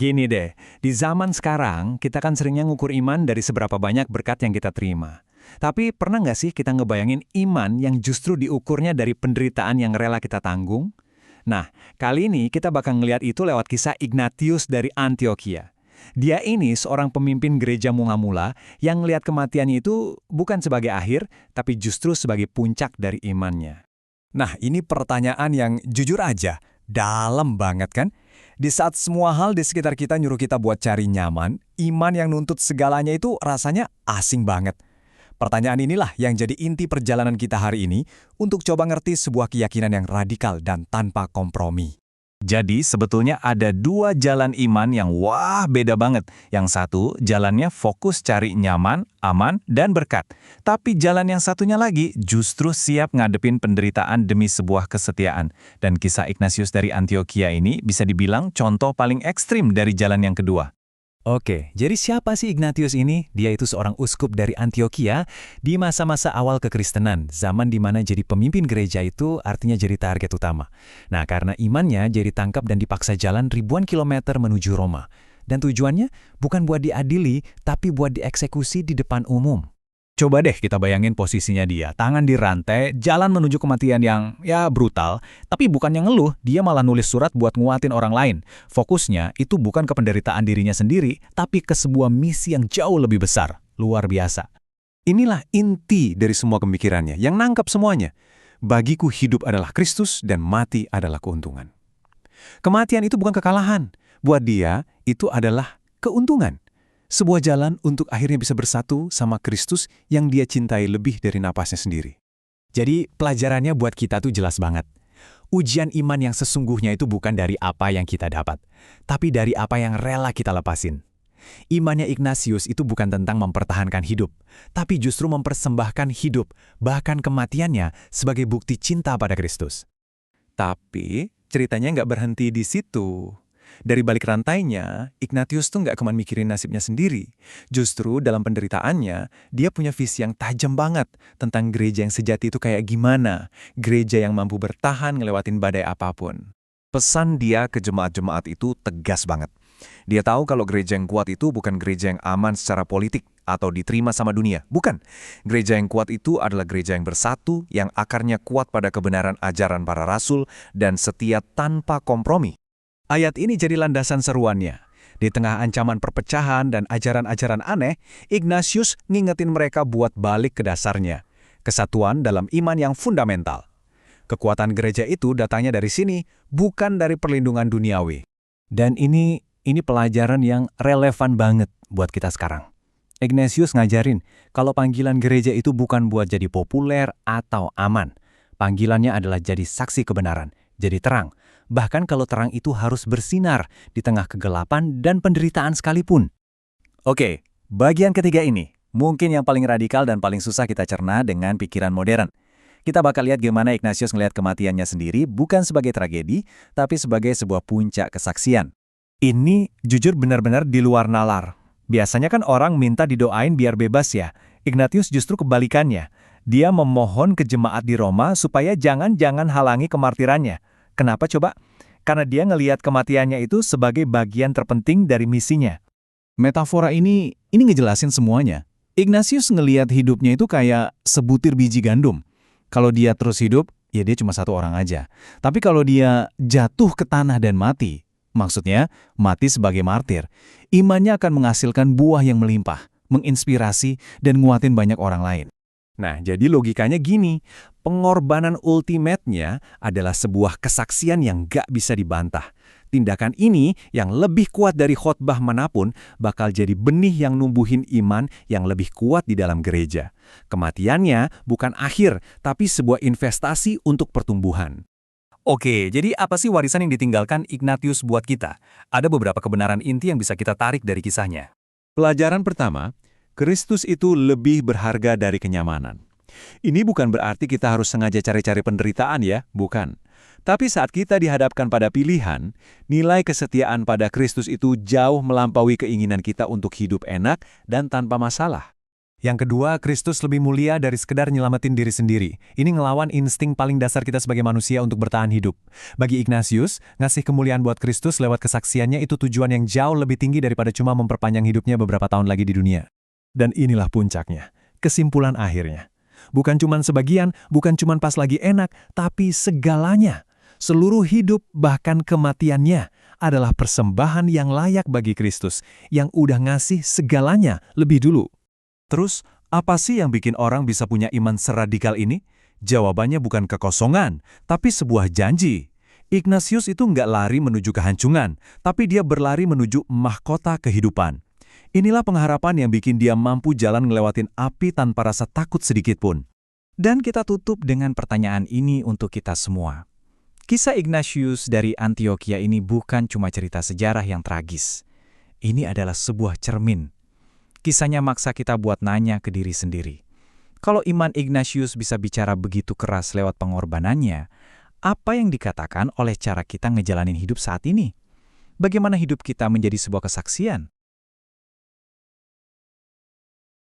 Gini deh, di zaman sekarang kita kan seringnya ngukur iman dari seberapa banyak berkat yang kita terima. Tapi pernah nggak sih kita ngebayangin iman yang justru diukurnya dari penderitaan yang rela kita tanggung? Nah, kali ini kita bakal ngeliat itu lewat kisah Ignatius dari Antioquia. Dia ini seorang pemimpin gereja mula-mula yang ngelihat kematiannya itu bukan sebagai akhir, tapi justru sebagai puncak dari imannya. Nah, ini pertanyaan yang jujur aja, dalam banget kan? Di saat semua hal di sekitar kita nyuruh kita buat cari nyaman, iman yang nuntut segalanya itu rasanya asing banget. Pertanyaan inilah yang jadi inti perjalanan kita hari ini untuk coba ngerti sebuah keyakinan yang radikal dan tanpa kompromi. Jadi sebetulnya ada dua jalan iman yang beda banget. Yang satu, jalannya fokus cari nyaman, aman, dan berkat. Tapi jalan yang satunya lagi justru siap ngadepin penderitaan demi sebuah kesetiaan. Dan kisah Ignatius dari Antioquia ini bisa dibilang contoh paling ekstrim dari jalan yang kedua. Oke, jadi siapa sih Ignatius ini? Dia itu seorang uskup dari Antioquia di masa-masa awal kekristenan, zaman di mana jadi pemimpin gereja itu artinya jadi target utama. Nah, karena imannya jadi tangkap dan dipaksa jalan ribuan kilometer menuju Roma. Dan tujuannya bukan buat diadili, tapi buat dieksekusi di depan umum. Coba deh kita bayangin posisinya dia, tangan dirantai, jalan menuju kematian yang brutal, tapi bukannya ngeluh, dia malah nulis surat buat nguatin orang lain. Fokusnya itu bukan ke penderitaan dirinya sendiri, tapi ke sebuah misi yang jauh lebih besar, luar biasa. Inilah inti dari semua pemikirannya, yang nangkap semuanya. Bagiku hidup adalah Kristus dan mati adalah keuntungan. Kematian itu bukan kekalahan, buat dia itu adalah keuntungan. Sebuah jalan untuk akhirnya bisa bersatu sama Kristus yang dia cintai lebih dari napasnya sendiri. Jadi pelajarannya buat kita tuh jelas banget. Ujian iman yang sesungguhnya itu bukan dari apa yang kita dapat, tapi dari apa yang rela kita lepasin. Imannya Ignatius itu bukan tentang mempertahankan hidup, tapi justru mempersembahkan hidup, bahkan kematiannya sebagai bukti cinta pada Kristus. Tapi ceritanya nggak berhenti di situ. Dari balik rantainya, Ignatius tuh nggak cuma mikirin nasibnya sendiri. Justru dalam penderitaannya, dia punya visi yang tajam banget tentang gereja yang sejati itu kayak gimana. Gereja yang mampu bertahan ngelewatin badai apapun. Pesan dia ke jemaat-jemaat itu tegas banget. Dia tahu kalau gereja yang kuat itu bukan gereja yang aman secara politik atau diterima sama dunia. Bukan. Gereja yang kuat itu adalah gereja yang bersatu, yang akarnya kuat pada kebenaran ajaran para rasul, dan setia tanpa kompromi. Ayat ini jadi landasan seruannya. Di tengah ancaman perpecahan dan ajaran-ajaran aneh, Ignatius ngingetin mereka buat balik ke dasarnya. Kesatuan dalam iman yang fundamental. Kekuatan gereja itu datangnya dari sini, bukan dari perlindungan duniawi. Dan ini pelajaran yang relevan banget buat kita sekarang. Ignatius ngajarin kalau panggilan gereja itu bukan buat jadi populer atau aman. Panggilannya adalah jadi saksi kebenaran, jadi terang. Bahkan kalau terang itu harus bersinar di tengah kegelapan dan penderitaan sekalipun. Oke, bagian ketiga ini mungkin yang paling radikal dan paling susah kita cerna dengan pikiran modern. Kita bakal lihat gimana Ignatius ngelihat kematiannya sendiri bukan sebagai tragedi, tapi sebagai sebuah puncak kesaksian. Ini jujur benar-benar di luar nalar. Biasanya kan orang minta didoain biar bebas ya. Ignatius justru kebalikannya. Dia memohon ke jemaat di Roma supaya jangan halangi kemartirannya. Kenapa coba? Karena dia ngelihat kematiannya itu sebagai bagian terpenting dari misinya. Metafora ini ngejelasin semuanya. Ignatius ngelihat hidupnya itu kayak sebutir biji gandum. Kalau dia terus hidup, ya dia cuma satu orang aja. Tapi kalau dia jatuh ke tanah dan mati, maksudnya mati sebagai martir, imannya akan menghasilkan buah yang melimpah, menginspirasi, dan nguatin banyak orang lain. Nah, jadi logikanya gini, pengorbanan ultimate-nya adalah sebuah kesaksian yang gak bisa dibantah. Tindakan ini yang lebih kuat dari khotbah manapun bakal jadi benih yang numbuhin iman yang lebih kuat di dalam gereja. Kematiannya bukan akhir, tapi sebuah investasi untuk pertumbuhan. Oke, jadi apa sih warisan yang ditinggalkan Ignatius buat kita? Ada beberapa kebenaran inti yang bisa kita tarik dari kisahnya. Pelajaran pertama, Kristus itu lebih berharga dari kenyamanan. Ini bukan berarti kita harus sengaja cari-cari penderitaan ya, bukan. Tapi saat kita dihadapkan pada pilihan, nilai kesetiaan pada Kristus itu jauh melampaui keinginan kita untuk hidup enak dan tanpa masalah. Yang kedua, Kristus lebih mulia dari sekedar nyelamatin diri sendiri. Ini ngelawan insting paling dasar kita sebagai manusia untuk bertahan hidup. Bagi Ignatius, ngasih kemuliaan buat Kristus lewat kesaksiannya itu tujuan yang jauh lebih tinggi daripada cuma memperpanjang hidupnya beberapa tahun lagi di dunia. Dan inilah puncaknya, kesimpulan akhirnya. Bukan cuma sebagian, bukan cuma pas lagi enak, tapi segalanya. Seluruh hidup, bahkan kematiannya, adalah persembahan yang layak bagi Kristus, yang udah ngasih segalanya lebih dulu. Terus, apa sih yang bikin orang bisa punya iman seradikal ini? Jawabannya bukan kekosongan, tapi sebuah janji. Ignatius itu nggak lari menuju kehancuran, tapi dia berlari menuju mahkota kehidupan. Inilah pengharapan yang bikin dia mampu jalan ngelewatin api tanpa rasa takut sedikit pun. Dan kita tutup dengan pertanyaan ini untuk kita semua. Kisah Ignatius dari Antioquia ini bukan cuma cerita sejarah yang tragis. Ini adalah sebuah cermin. Kisahnya maksa kita buat nanya ke diri sendiri. Kalau iman Ignatius bisa bicara begitu keras lewat pengorbanannya, apa yang dikatakan oleh cara kita ngejalanin hidup saat ini? Bagaimana hidup kita menjadi sebuah kesaksian?